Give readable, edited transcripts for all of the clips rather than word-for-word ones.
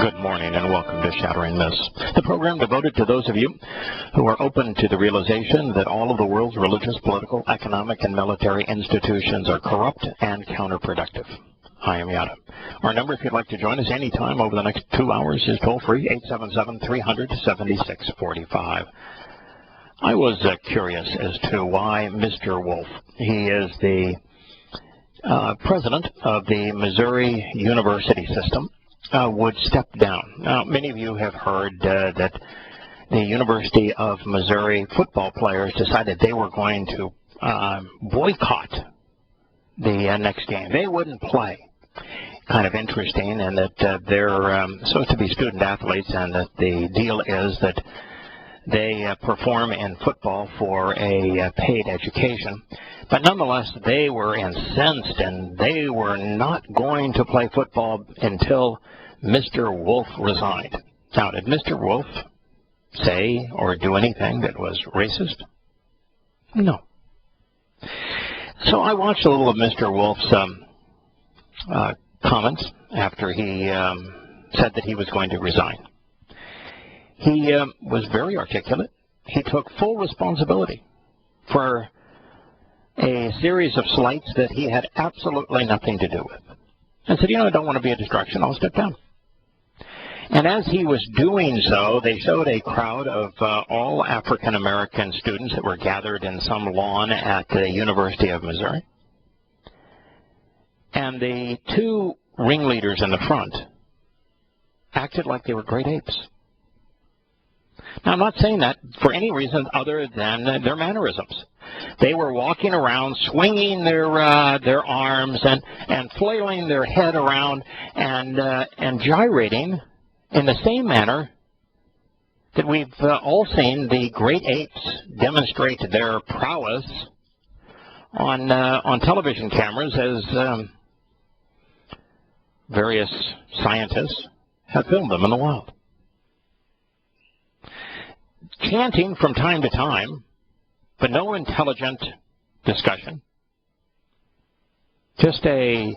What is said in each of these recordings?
Good morning and welcome to Shattering Myths, the program devoted to those of you who are open to the realization that all of the world's religious, political, economic, and military institutions are corrupt and counterproductive. I am Yahowah. Our number, if you'd like to join us anytime over the next 2 hours, is toll-free, 877-300-7645. I was curious as to why Mr. Wolf, he is the president of the Missouri University system, would step down. Now, many of you have heard that the University of Missouri football players decided they were going to boycott the next game. They wouldn't play. Kind of interesting, and that they're supposed to be student athletes, and that the deal is that they perform in football for a paid education. But nonetheless, they were incensed, and they were not going to play football until Mr. Wolf resigned. Now, did Mr. Wolf say or do anything that was racist? No. So I watched a little of Mr. Wolf's comments after he said that he was going to resign. He was very articulate. He took full responsibility for a series of slights that he had absolutely nothing to do with. And said, I don't want to be a distraction. I'll step down. And as he was doing so, they showed a crowd of all African-American students that were gathered in some lawn at the University of Missouri. And the two ringleaders in the front acted like they were great apes. Now, I'm not saying that for any reason other than their mannerisms. They were walking around, swinging their arms and flailing their head around and gyrating in the same manner that we've all seen the great apes demonstrate their prowess on television cameras, as various scientists have filmed them in the wild. Chanting from time to time, but no intelligent discussion. Just a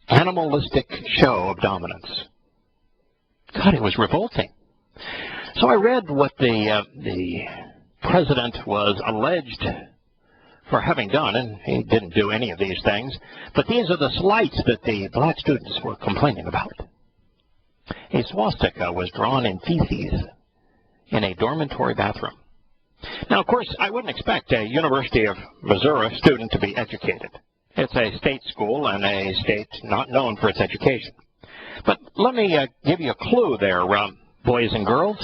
animalistic show of dominance. God, it was revolting. So I read what the president was alleged for having done, and he didn't do any of these things, but these are the slights that the black students were complaining about. A swastika was drawn in feces in a dormitory bathroom. Now, of course, I wouldn't expect a University of Missouri student to be educated. It's a state school and a state not known for its education. But let me give you a clue there, boys and girls.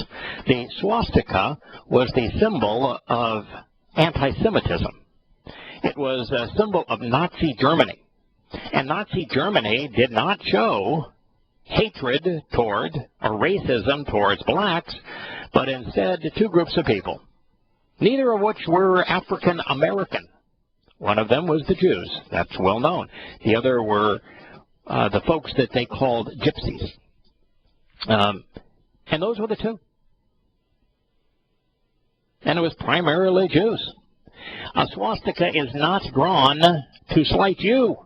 The swastika was the symbol of anti-Semitism. It was a symbol of Nazi Germany. And Nazi Germany did not show hatred toward or racism towards blacks, but instead two groups of people, neither of which were African American. One of them was the Jews. That's well known. The other were the folks that they called gypsies. And those were the two. And it was primarily Jews. A swastika is not drawn to slight you,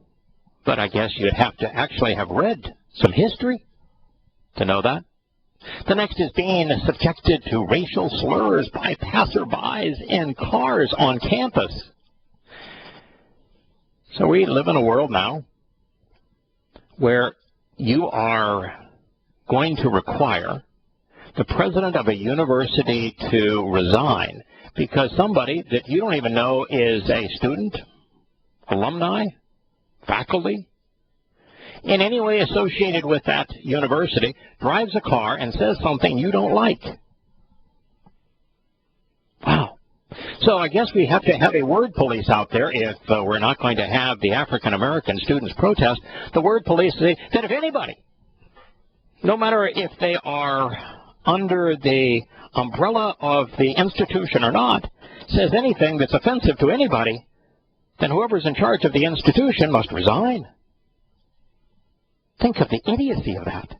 but I guess you'd have to actually have read some history to know that. The next is being subjected to racial slurs by passerbys in cars on campus. So we live in a world now where you are going to require the president of a university to resign because somebody that you don't even know is a student, alumni, faculty, in any way associated with that university, drives a car and says something you don't like. Wow. So I guess we have to have a word police out there if we're not going to have the African-American students protest. The word police say that if anybody, no matter if they are under the umbrella of the institution or not, says anything that's offensive to anybody, then whoever's in charge of the institution must resign. Think of the idiocy of that.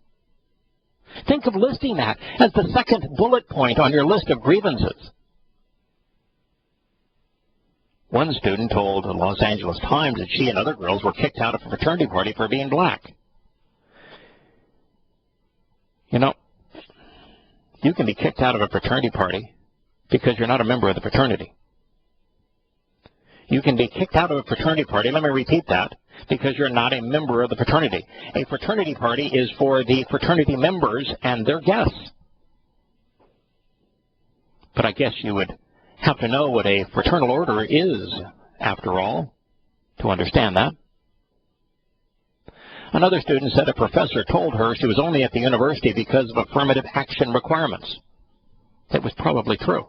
Think of listing that as the second bullet point on your list of grievances. One student told the Los Angeles Times that she and other girls were kicked out of a fraternity party for being black. You know, you can be kicked out of a fraternity party because you're not a member of the fraternity. You can be kicked out of a fraternity party, let me repeat that, because you're not a member of the fraternity. A fraternity party is for the fraternity members and their guests. But I guess you would have to know what a fraternal order is, after all, to understand that. Another student said a professor told her she was only at the university because of affirmative action requirements. That was probably true.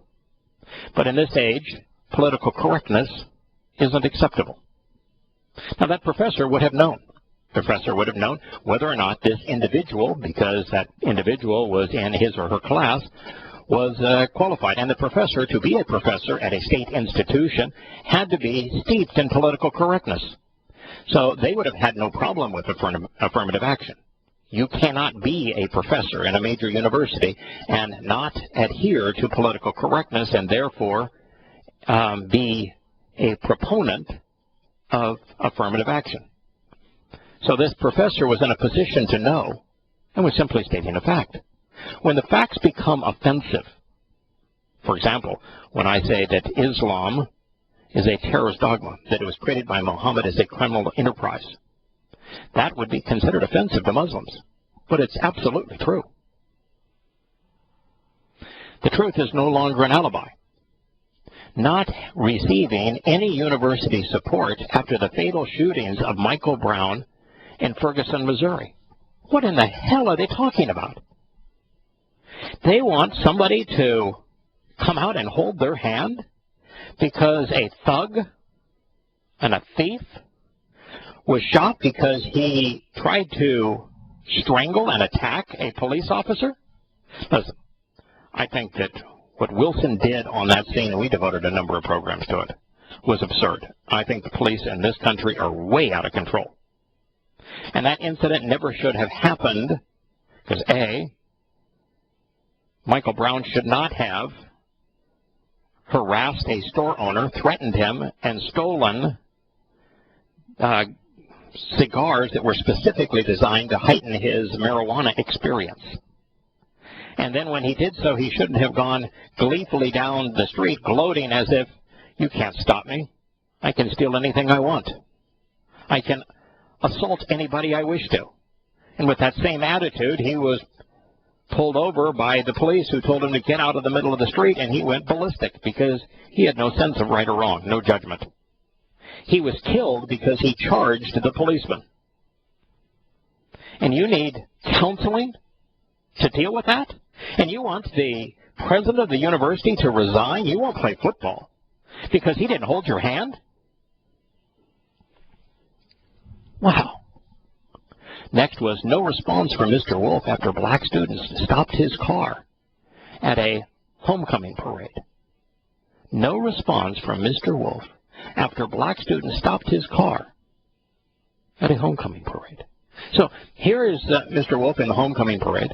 But in this age, political correctness isn't acceptable. Now, that professor would have known. The professor would have known whether or not this individual, because that individual was in his or her class, was qualified. And the professor, to be a professor at a state institution, had to be steeped in political correctness. So they would have had no problem with affirmative action. You cannot be a professor in a major university and not adhere to political correctness and therefore be a proponent of affirmative action. So this professor was in a position to know and was simply stating a fact. When the facts become offensive, for example, when I say that Islam is a terrorist dogma, that it was created by Muhammad as a criminal enterprise, that would be considered offensive to Muslims. But it's absolutely true. The truth is no longer an alibi. Not receiving any university support after the fatal shootings of Michael Brown in Ferguson, Missouri. What in the hell are they talking about? They want somebody to come out and hold their hand because a thug and a thief was shot because he tried to strangle and attack a police officer? Listen, I think that what Wilson did on that scene, and we devoted a number of programs to it, was absurd. I think the police in this country are way out of control. And that incident never should have happened because, A, Michael Brown should not have harassed a store owner, threatened him, and stolen cigars that were specifically designed to heighten his marijuana experience. And then when he did so, he shouldn't have gone gleefully down the street gloating as if, you can't stop me. I can steal anything I want. I can assault anybody I wish to. And with that same attitude, he was pulled over by the police who told him to get out of the middle of the street, and he went ballistic because he had no sense of right or wrong, no judgment. He was killed because he charged the policeman. And you need counseling to deal with that? And you want the president of the university to resign? You won't play football because he didn't hold your hand? Wow. Next was no response from Mr. Wolf after black students stopped his car at a homecoming parade. No response from Mr. Wolf after black students stopped his car at a homecoming parade. So here is Mr. Wolf in the homecoming parade.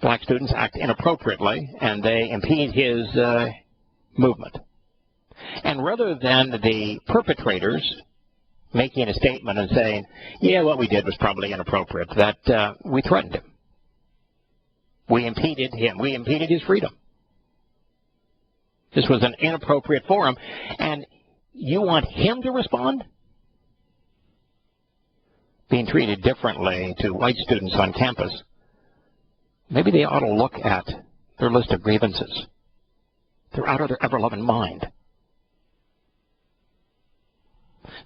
Black students act inappropriately, and they impede his movement. And rather than the perpetrators making a statement and saying, yeah, what we did was probably inappropriate, that we threatened him. We impeded him. We impeded his freedom. This was an inappropriate forum, and you want him to respond? Being treated differently to white students on campus. Maybe they ought to look at their list of grievances. They're out of their ever-loving mind.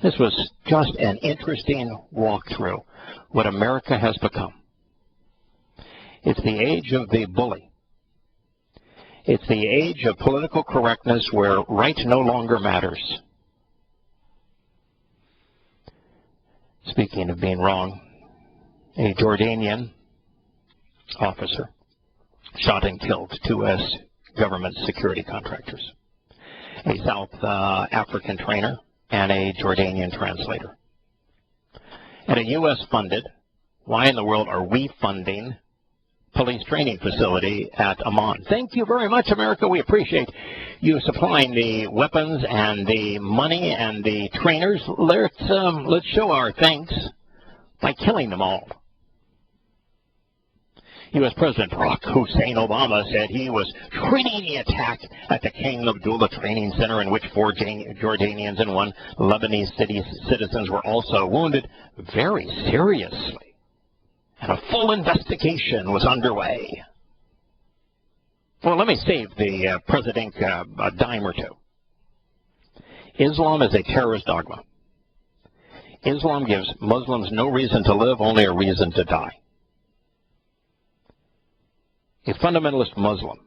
This was just an interesting walkthrough what America has become. It's the age of the bully. It's the age of political correctness where right no longer matters. Speaking of being wrong, a Jordanian officer shot and killed two U.S. government security contractors, a South African trainer and a Jordanian translator. At a U.S.-funded, why in the world are we funding police training facility at Amman? Thank you very much, America. We appreciate you supplying the weapons and the money and the trainers. Let's show our thanks by killing them all. U.S. President Barack Hussein Obama said he was treating the attack at the King Abdullah Training Center, in which 4 Jordanians and 1 Lebanese citizens were also wounded, very seriously. And a full investigation was underway. Well, let me save the President a dime or two. Islam is a terrorist dogma. Islam gives Muslims no reason to live, only a reason to die. A fundamentalist Muslim,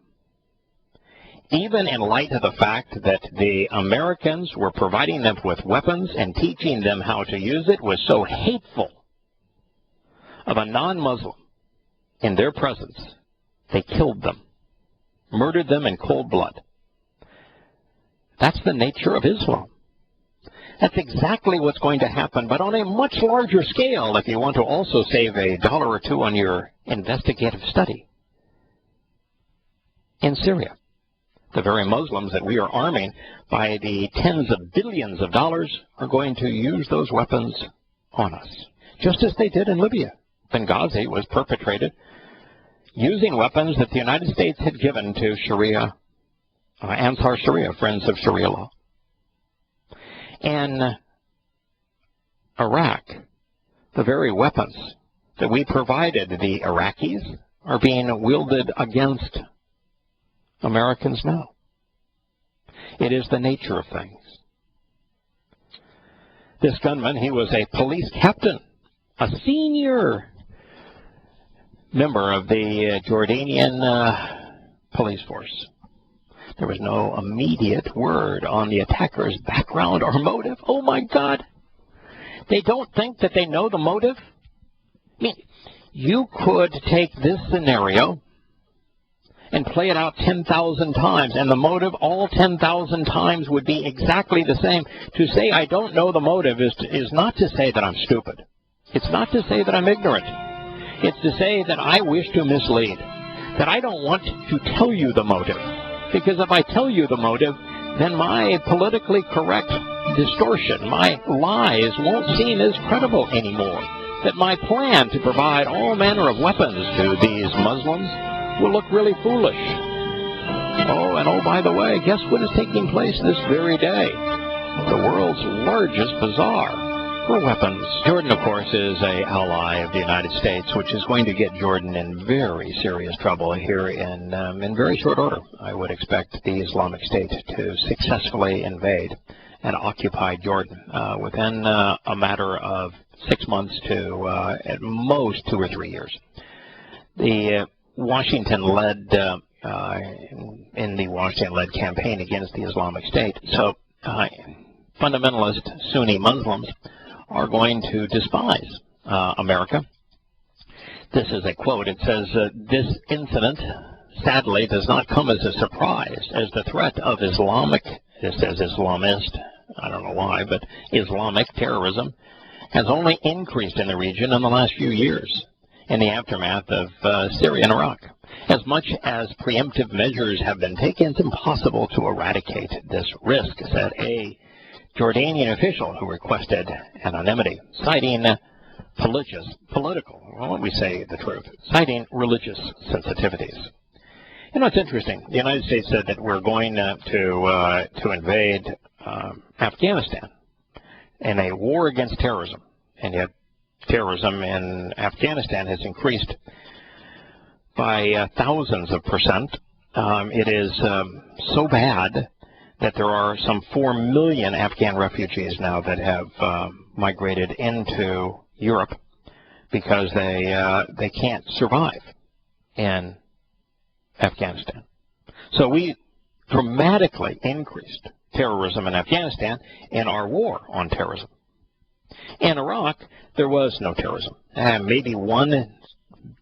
even in light of the fact that the Americans were providing them with weapons and teaching them how to use it, was so hateful of a non-Muslim in their presence, they killed them, murdered them in cold blood. That's the nature of Islam. That's exactly what's going to happen, but on a much larger scale, if you want to also save $1 or $2 on your investigative study. In Syria, the very Muslims that we are arming by the tens of billions of dollars are going to use those weapons on us, just as they did in Libya. Benghazi was perpetrated using weapons that the United States had given to Sharia, Ansar Sharia, Friends of Sharia law. In Iraq, the very weapons that we provided the Iraqis are being wielded against Americans now. It is the nature of things. This gunman, he was a police captain, a senior member of the Jordanian police force. There was no immediate word on the attacker's background or motive. Oh my God! They don't think that they know the motive? I mean, you could take this scenario and play it out 10,000 times, and the motive all 10,000 times would be exactly the same. To say I don't know the motive is not to say that I'm stupid. It's not to say that I'm ignorant. It's to say that I wish to mislead, that I don't want to tell you the motive. Because if I tell you the motive, then my politically correct distortion, my lies won't seem as credible anymore. That my plan to provide all manner of weapons to these Muslims will look really foolish. Oh, by the way, guess what is taking place this very day? The world's largest bazaar for weapons. Jordan, of course, is an ally of the United States, which is going to get Jordan in very serious trouble here in very short order. I would expect the Islamic State to successfully invade and occupy Jordan within a matter of 6 months to at most 2 or 3 years. The Washington-led campaign against the Islamic State. So fundamentalist Sunni Muslims are going to despise America. This is a quote. It says, this incident, sadly, does not come as a surprise, as the threat of Islamic, it says Islamist, I don't know why, but Islamic terrorism has only increased in the region in the last few years, in the aftermath of Syria and Iraq. As much as preemptive measures have been taken, it's impossible to eradicate this risk, said a Jordanian official who requested anonymity, citing citing religious sensitivities. You know, it's interesting. The United States said that we're going to invade Afghanistan in a war against terrorism, and yet terrorism in Afghanistan has increased by thousands of percent. It is so bad that there are some 4 million Afghan refugees now that have migrated into Europe because they can't survive in Afghanistan. So we dramatically increased terrorism in Afghanistan in our war on terrorism. In Iraq, there was no terrorism. Maybe one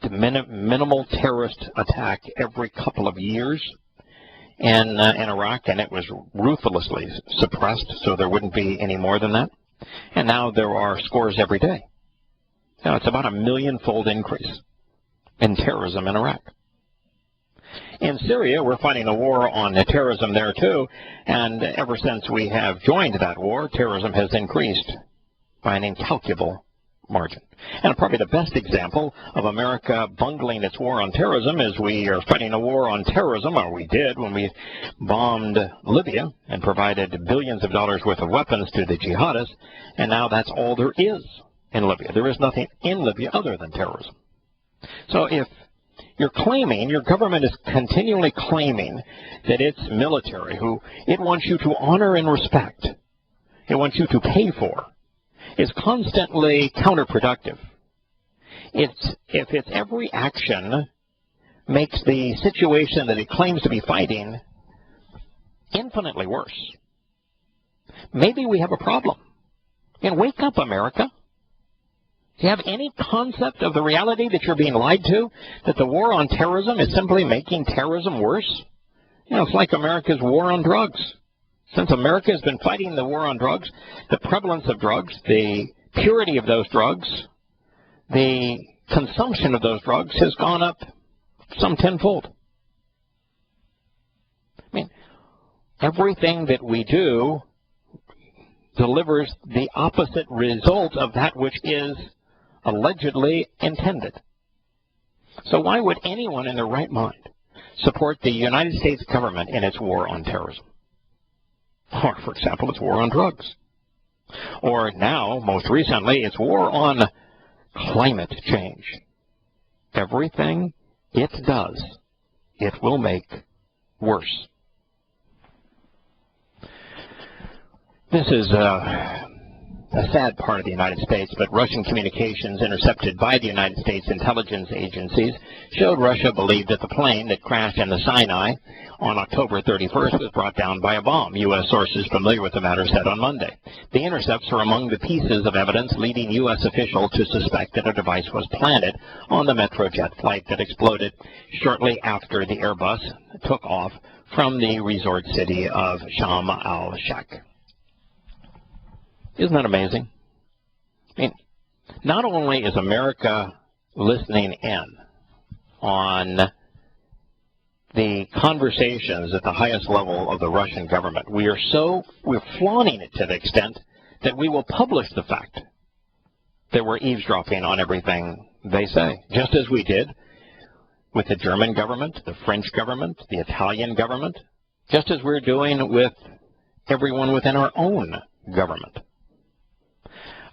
minimal terrorist attack every couple of years in Iraq, and it was ruthlessly suppressed, so there wouldn't be any more than that. And now there are scores every day. Now, it's about a million-fold increase in terrorism in Iraq. In Syria, we're fighting a war on terrorism there, too, and ever since we have joined that war, terrorism has increased by an incalculable margin. And probably the best example of America bungling its war on terrorism is we are fighting a war on terrorism, or we did when we bombed Libya and provided billions of dollars worth of weapons to the jihadists, and now that's all there is in Libya. There is nothing in Libya other than terrorism. So if you're claiming, your government is continually claiming that its military, who it wants you to honor and respect, it wants you to pay for, is constantly counterproductive. If its every action makes the situation that it claims to be fighting infinitely worse, maybe we have a problem. And wake up, America. Do you have any concept of the reality that you're being lied to? That the war on terrorism is simply making terrorism worse? You know, it's like America's war on drugs. Since America has been fighting the war on drugs, the prevalence of drugs, the purity of those drugs, the consumption of those drugs has gone up some tenfold. I mean, everything that we do delivers the opposite result of that which is allegedly intended. So why would anyone in their right mind support the United States government in its war on terrorism? Or, for example, its war on drugs. Or now, most recently, its war on climate change. Everything it does, it will make worse. This is a sad part of the United States, but Russian communications intercepted by the United States intelligence agencies showed Russia believed that the plane that crashed in the Sinai on October 31st was brought down by a bomb. U.S. sources familiar with the matter said on Monday. The intercepts are among the pieces of evidence leading U.S. officials to suspect that a device was planted on the Metrojet flight that exploded shortly after the Airbus took off from the resort city of Sharm el-Sheikh. Isn't that amazing? I mean, not only is America listening in on the conversations at the highest level of the Russian government, we're flaunting it to the extent that we will publish the fact that we're eavesdropping on everything they say, just as we did with the German government, the French government, the Italian government, just as we're doing with everyone within our own government.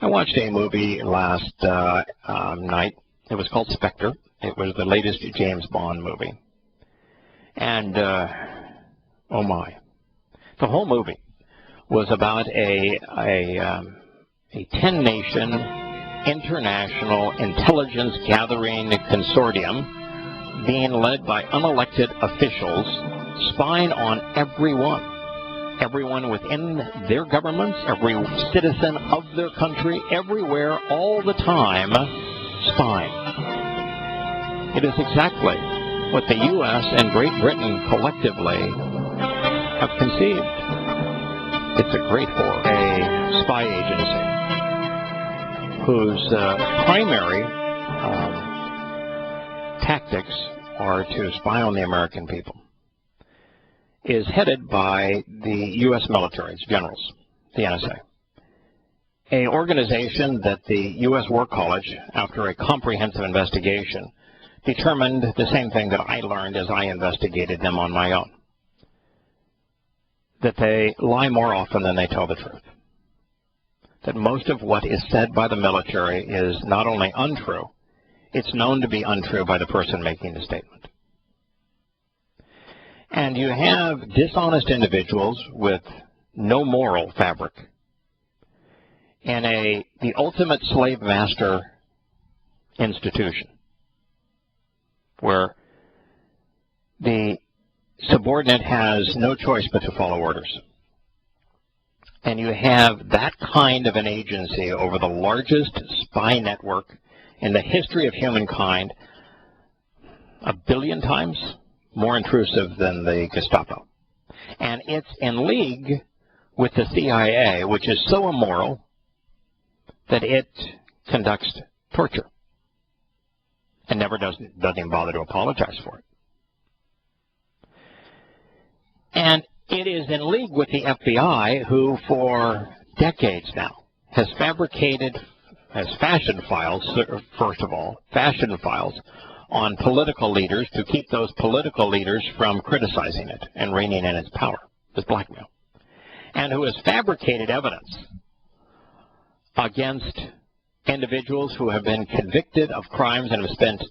I watched a movie last night. It was called Spectre. It was the latest James Bond movie. And, oh my, the whole movie was about a 10-nation international intelligence gathering consortium being led by unelected officials spying on everyone within their governments, every citizen of their country, everywhere, all the time, spying. It is exactly what the U.S. and Great Britain collectively have conceived. It's a great for a spy agency whose primary tactics are to spy on the American people. Is headed by the U.S. military's generals, the NSA, an organization that the U.S. War College, after a comprehensive investigation, determined the same thing that I learned as I investigated them on my own, that they lie more often than they tell the truth, that most of what is said by the military is not only untrue, it's known to be untrue by the person making the statement. And you have dishonest individuals with no moral fabric in the ultimate slave master institution where the subordinate has no choice but to follow orders. And you have that kind of an agency over the largest spy network in the history of humankind, 1 billion times more intrusive than the Gestapo. And it's in league with the CIA, which is so immoral that it conducts torture and never doesn't even bother to apologize for it. And it is in league with the FBI, who for decades now has fabricated has fashioned files, first of all, fashioned files on political leaders to keep those political leaders from criticizing it and reining in its power, this blackmail, and who has fabricated evidence against individuals who have been convicted of crimes and have spent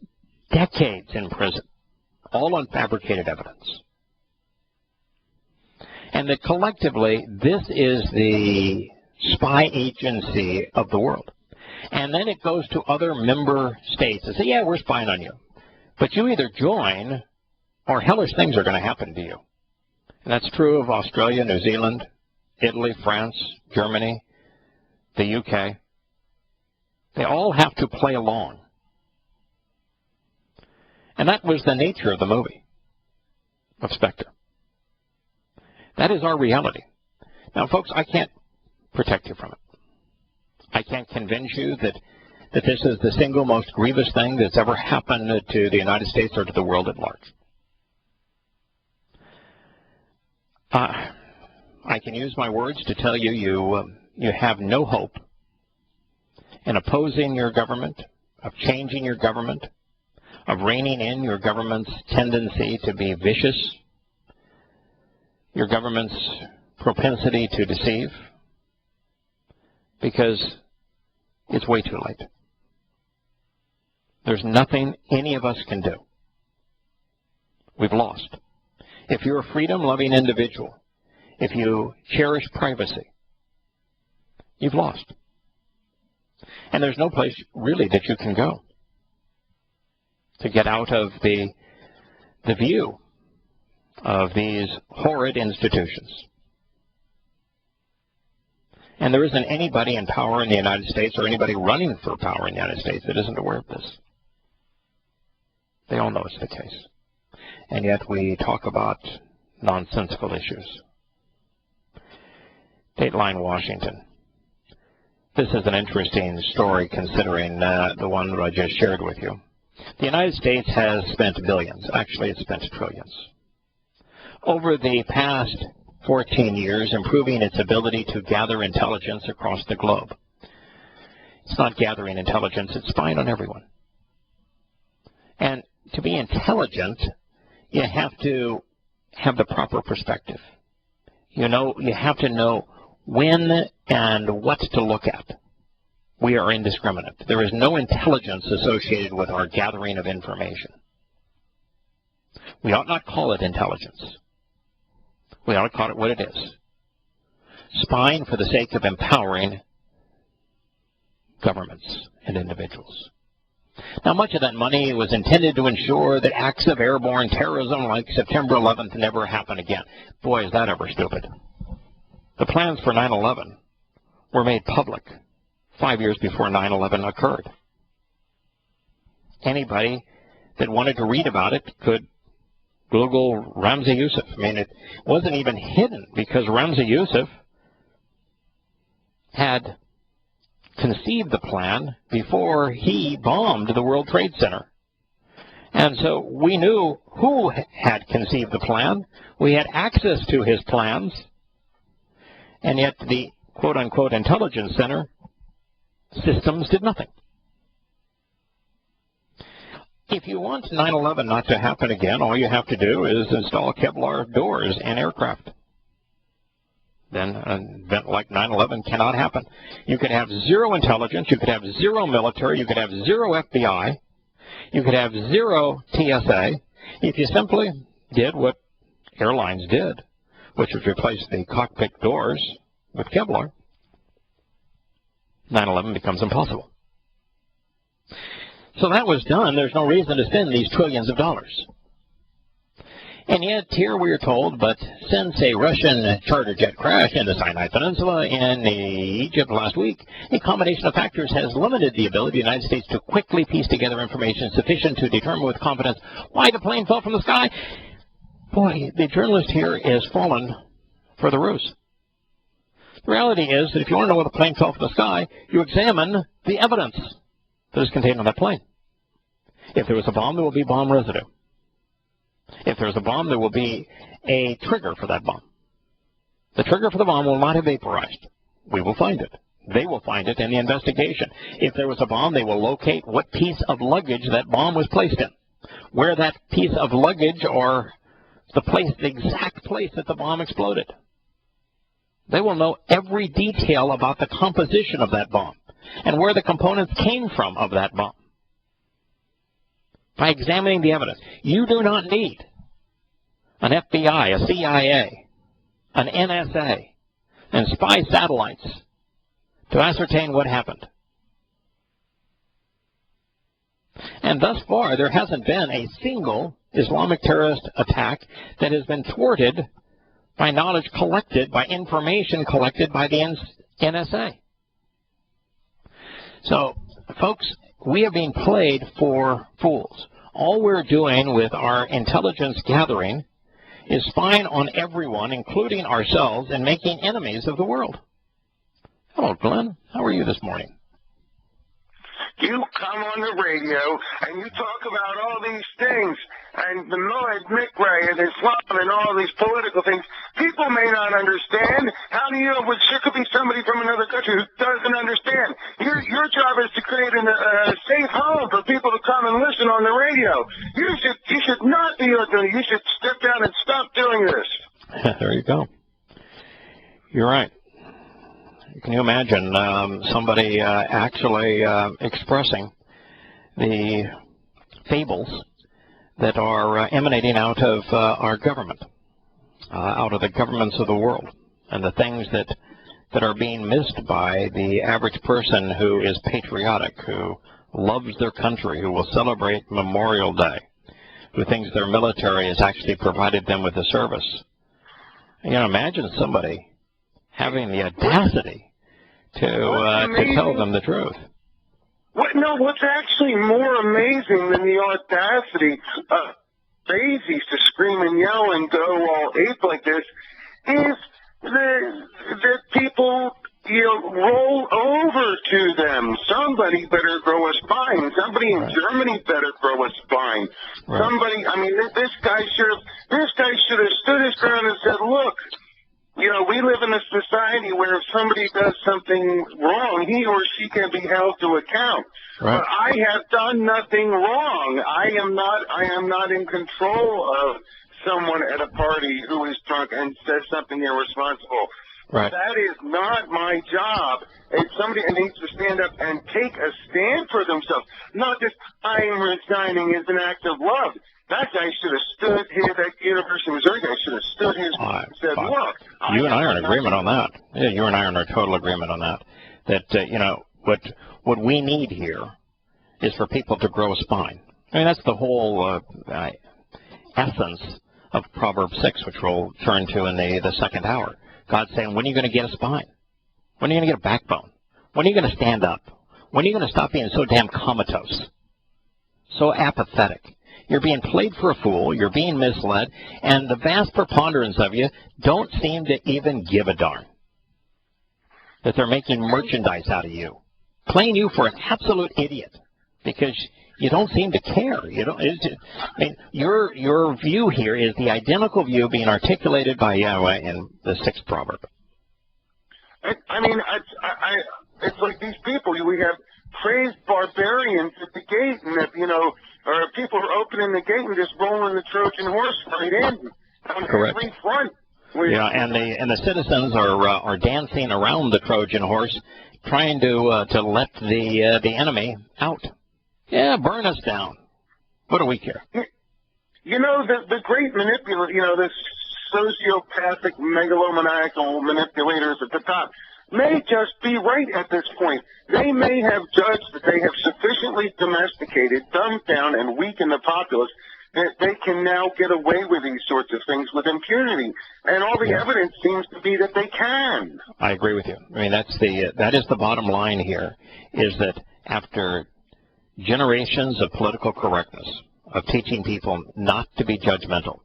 decades in prison, all on fabricated evidence. And that collectively, this is the spy agency of the world. And then it goes to other member states and say, yeah, we're spying on you. But you either join or hellish things are going to happen to you. And that's true of Australia, New Zealand, Italy, France, Germany, the UK. They all have to play along. And that was the nature of the movie of Spectre. That is our reality. Now, folks, I can't protect you from it. I can't convince you that this is the single most grievous thing that's ever happened to the United States or to the world at large. I can use my words to tell you you have no hope in opposing your government, of changing your government, of reining in your government's tendency to be vicious, your government's propensity to deceive, because it's way too late. There's nothing any of us can do. We've lost. If you're a freedom-loving individual, if you cherish privacy, you've lost. And there's no place really that you can go to get out of the view of these horrid institutions. And there isn't anybody in power in the United States or anybody running for power in the United States that isn't aware of this. They all know it's the case. And yet we talk about nonsensical issues. Dateline Washington. This is an interesting story considering the one that I just shared with you. The United States has spent billions. Actually, it's spent trillions over the past 14 years improving its ability to gather intelligence across the globe. It's not gathering intelligence, it's spying on everyone. And to be intelligent, you have to have the proper perspective. You have to know when and what to look at. We are indiscriminate. There is no intelligence associated with our gathering of information. We ought not call it intelligence. We ought to call it what it is. Spying for the sake of empowering governments and individuals. Now, much of that money was intended to ensure that acts of airborne terrorism like September 11th never happen again. Boy, is that ever stupid. The plans for 9/11 were made public 5 years before 9/11 occurred. Anybody that wanted to read about it could Google Ramzi Youssef. I mean, it wasn't even hidden because Ramzi Youssef had conceived the plan before he bombed the World Trade Center. And so we knew who had conceived the plan. We had access to his plans. And yet the quote-unquote intelligence center systems did nothing. If you want 9/11 not to happen again, all you have to do is install Kevlar doors in aircraft. Then an event like 9/11 cannot happen. You could have zero intelligence, you could have zero military, you could have zero FBI, you could have zero TSA, if you simply did what airlines did, which was replace the cockpit doors with Kevlar. 9/11 becomes impossible. So that was done. There's no reason to spend these trillions of dollars. And yet, here we are told, but since a Russian charter jet crashed in the Sinai Peninsula in Egypt last week, a combination of factors has limited the ability of the United States to quickly piece together information sufficient to determine with confidence why the plane fell from the sky. Boy, the journalist here is fallen for the ruse. The reality is that if you want to know why the plane fell from the sky, you examine the evidence that is contained on that plane. If there was a bomb, there will be bomb residue. If there's a bomb, there will be a trigger for that bomb. The trigger for the bomb will not have vaporized. We will find it. They will find it in the investigation. If there was a bomb, they will locate what piece of luggage that bomb was placed in, where that piece of luggage or the exact place that the bomb exploded. They will know every detail about the composition of that bomb and where the components came from of that bomb. By examining the evidence, you do not need an FBI, a CIA, an NSA, and spy satellites to ascertain what happened. And thus far, there hasn't been a single Islamic terrorist attack that has been thwarted by knowledge collected, by information collected by the NSA. So, folks, we are being played for fools. All we're doing with our intelligence gathering is spying on everyone, including ourselves, and making enemies of the world. Hello, Glenn. How are you this morning? You come on the radio and you talk about all these things and the Moed Mikra and Islam and all these political things. People may not understand. How do you know? There could be somebody from another country who doesn't understand. Your job is to create a safe home for people to come and listen on the radio. You should not be doing it. You should step down and stop doing this. There you go. You're right. Can you imagine somebody actually expressing the fables that are emanating out of our government, out of the governments of the world, and the things that are being missed by the average person who is patriotic, who loves their country, who will celebrate Memorial Day, who thinks their military has actually provided them with a service. You know, imagine somebody having the audacity to tell them the truth. What's actually more amazing than the audacity of crazies to scream and yell and go all ape like this is that people, roll over to them. Somebody better grow a spine. Somebody in Germany better grow a spine. Right. Somebody, this guy should have stood his ground and said, look, we live in a society where if somebody does something wrong, he or she can be held to account. Right. But I have done nothing wrong. I am not in control of someone at a party who is drunk and says something irresponsible. Right. That is not my job. If somebody needs to stand up and take a stand for themselves, not just I'm resigning as an act of love. That guy should have stood here, that University of Missouri guy should have stood here and said, look. You and I are in agreement on that. Yeah, you and I are in total agreement on that. That, what we need here is for people to grow a spine. That's the whole essence of Proverbs 6, which we'll turn to in the second hour. God's saying, when are you going to get a spine? When are you going to get a backbone? When are you going to stand up? When are you going to stop being so damn comatose? So apathetic? You're being played for a fool, you're being misled, and the vast preponderance of you don't seem to even give a darn that they're making merchandise out of you, playing you for an absolute idiot because you don't seem to care. Your view here is the identical view being articulated by Yahowah in the 6th proverb. It's like these people, we have crazed barbarians at the gate, and or people are opening the gate and just rolling the Trojan horse right in on every front. Yeah, and the citizens are dancing around the Trojan horse, trying to let the enemy out. Yeah, burn us down. What do we care? The great manipulator, the sociopathic, megalomaniacal manipulators at the top may just be right at this point. They may have judged that they have sufficiently domesticated, dumbed down, and weakened the populace that they can now get away with these sorts of things with impunity. And all the evidence seems to be that they can. I agree with you. That is the bottom line here, is that after generations of political correctness, of teaching people not to be judgmental,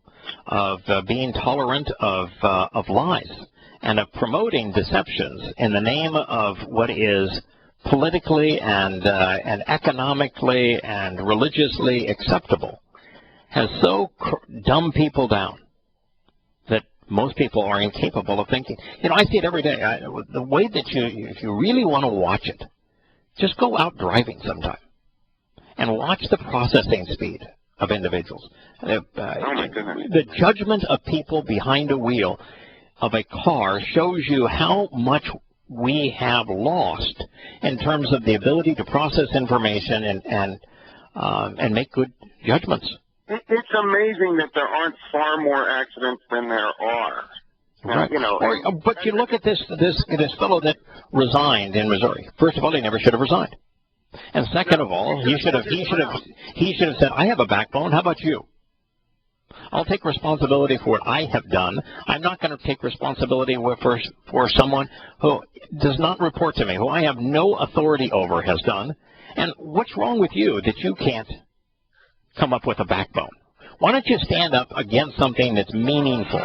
of being tolerant of lies, and of promoting deceptions in the name of what is politically and economically and religiously acceptable, has so dumbed people down that Most people are incapable of thinking. You know, I see it every day. The way that if you really want to watch it, just go out driving sometime and watch the processing speed of individuals. Oh my goodness. The judgment of people behind a wheel of a car shows you how much we have lost in terms of the ability to process information and make good judgments. It's amazing that there aren't far more accidents than there are. Right. You know, but you look at this fellow that resigned in Missouri. First of all, he never should have resigned. And second of all, he should have said, I have a backbone. How about you? I'll take responsibility for what I have done. I'm not going to take responsibility for someone who does not report to me, who I have no authority over has done. And what's wrong with you that you can't come up with a backbone? Why don't you stand up against something that's meaningful?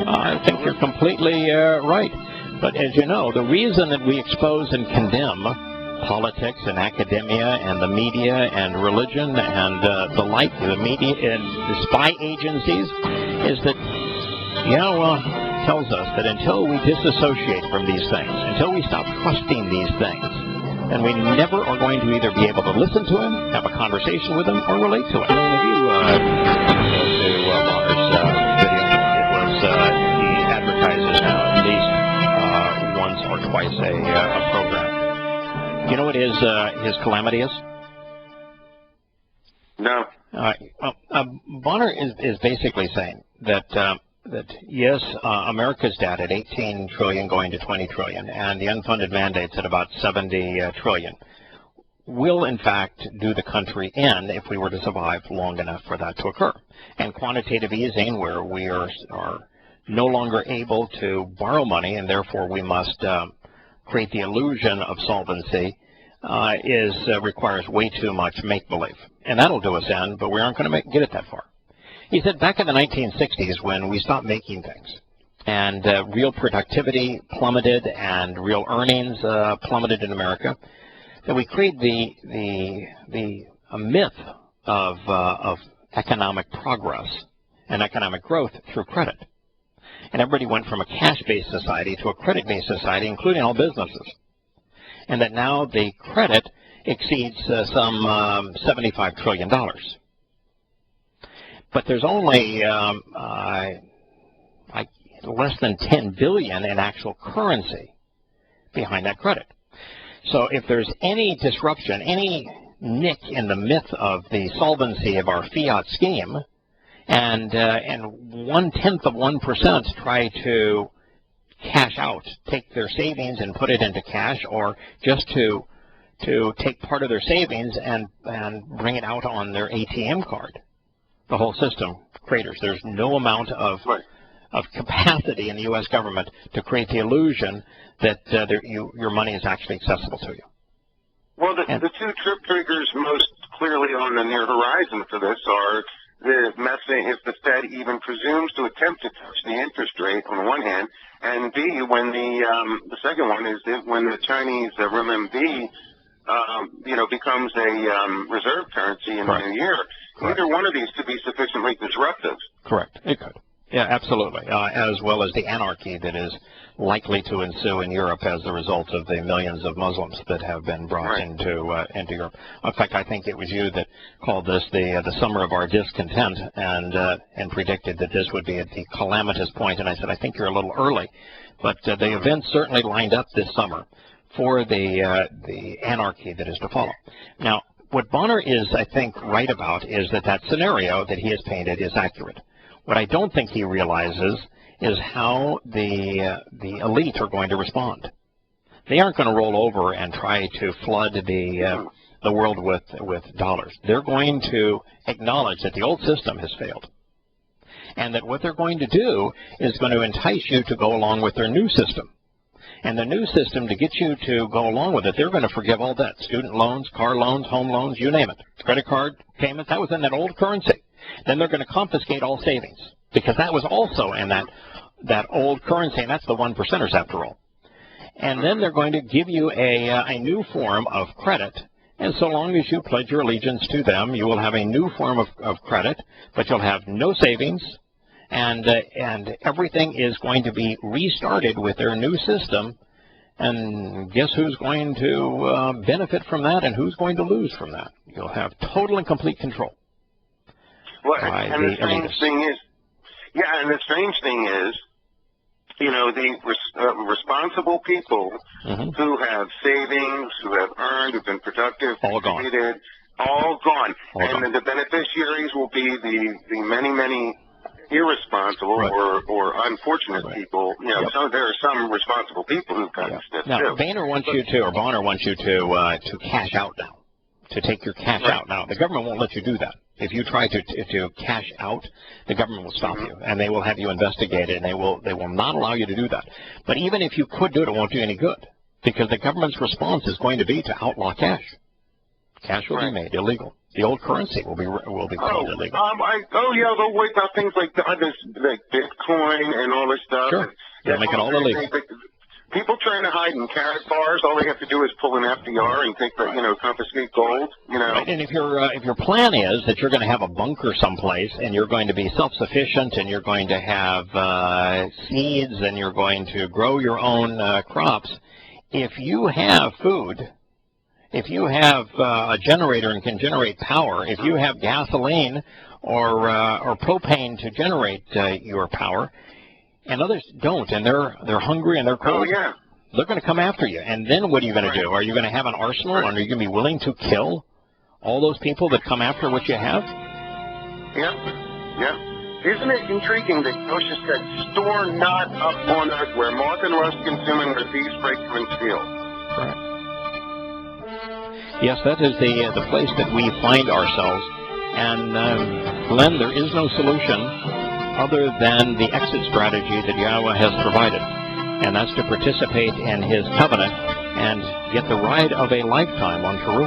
I think you're completely right. But as you know, the reason that we expose and condemn politics and academia and the media and religion and the like, the media and the spy agencies, is that Yahowah tells us that until we disassociate from these things, until we stop trusting these things, then we never are going to either be able to listen to him, have a conversation with him, or relate to him. If you go to Bonner's video, it was he advertises now at least once or twice a program. You know what his calamity is? No. Bonner is basically saying that yes, America's debt at $18 trillion going to $20 trillion, and the unfunded mandates at about $70 trillion will in fact do the country in if we were to survive long enough for that to occur. And quantitative easing, where we are no longer able to borrow money and therefore we must create the illusion of solvency, requires way too much make-believe. And that'll do us in, but we aren't going to get it that far. He said back in the 1960s, when we stopped making things and real productivity plummeted and real earnings plummeted in America, that we created a myth of economic progress and economic growth through credit. And everybody went from a cash-based society to a credit-based society, including all businesses. And that now the credit exceeds some $75 trillion. But there's only less than $10 billion in actual currency behind that credit. So if there's any disruption, any nick in the myth of the solvency of our fiat scheme, and 0.1% try to cash out, take their savings and put it into cash, or just to take part of their savings and bring it out on their ATM card, the whole system craters. There's no amount of capacity in the U.S. government to create the illusion that your money is actually accessible to you. Well, the two trip triggers most clearly on the near horizon for this are the message, if the Fed even presumes to attempt to touch the interest rate on the one hand, and B, when the second one is when the Chinese renminbi becomes a reserve currency in the new year. Correct. Either one of these could be sufficiently disruptive. Correct. It could. Yeah, absolutely. As well as the anarchy that is likely to ensue in Europe as a result of the millions of Muslims that have been brought into Europe. In fact, I think it was you that called this the summer of our discontent and predicted that this would be at the calamitous point. And I said, I think you're a little early, but the events certainly lined up this summer for the anarchy that is to follow. Now, what Bonner is, I think, right about is that scenario that he has painted is accurate. What I don't think he realizes is how the elite are going to respond. They aren't going to roll over and try to flood the world with dollars. They're going to acknowledge that the old system has failed, and that what they're going to do is going to entice you to go along with their new system. And the new system, to get you to go along with it, they're going to forgive all debt. Student loans, car loans, home loans, you name it. Credit card payments, that was in that old currency. Then they're going to confiscate all savings, because that was also in that old currency, and that's the 1%ers after all. And then they're going to give you a new form of credit, and so long as you pledge your allegiance to them, you will have a new form of credit, but you'll have no savings, and everything is going to be restarted with their new system. And guess who's going to benefit from that and who's going to lose from that? You'll have total and complete control. Well, and the strange thing is, you know, the responsible people who have savings, who have earned, who've been productive, all gone. All gone. And the beneficiaries will be the many, many irresponsible or unfortunate people. You know, there are some responsible people who've got stiff now, too. Boehner wants you to cash out now, to take your cash out now. The government won't let you do that. If you try to cash out, the government will stop you, and they will have you investigated, and they will not allow you to do that. But even if you could do it, it won't do any good, because the government's response is going to be to outlaw cash. Cash will be made illegal. The old currency will be called illegal. They'll wipe out things like Bitcoin and all this stuff. Sure, they're making all illegal. People trying to hide in carrot bars, all they have to do is pull an FDR and take the, confiscate gold, Right, and if your plan is that you're going to have a bunker someplace and you're going to be self-sufficient and you're going to have seeds and you're going to grow your own crops, if you have food, if you have a generator and can generate power, if you have gasoline or propane to generate your power, and others don't, and they're hungry and they're cold, they're going to come after you. And then what are you going to do? Are you going to have an arsenal, and are you going to be willing to kill all those people that come after what you have? Yeah. Isn't it intriguing that Moshe said, store not up on earth where moth and rust consume and where thieves break through and steal? Right. Yes, that is the place that we find ourselves. And, Glenn, there is no solution other than the exit strategy that Yahowah has provided, and that's to participate in his covenant and get the ride of a lifetime on Torah.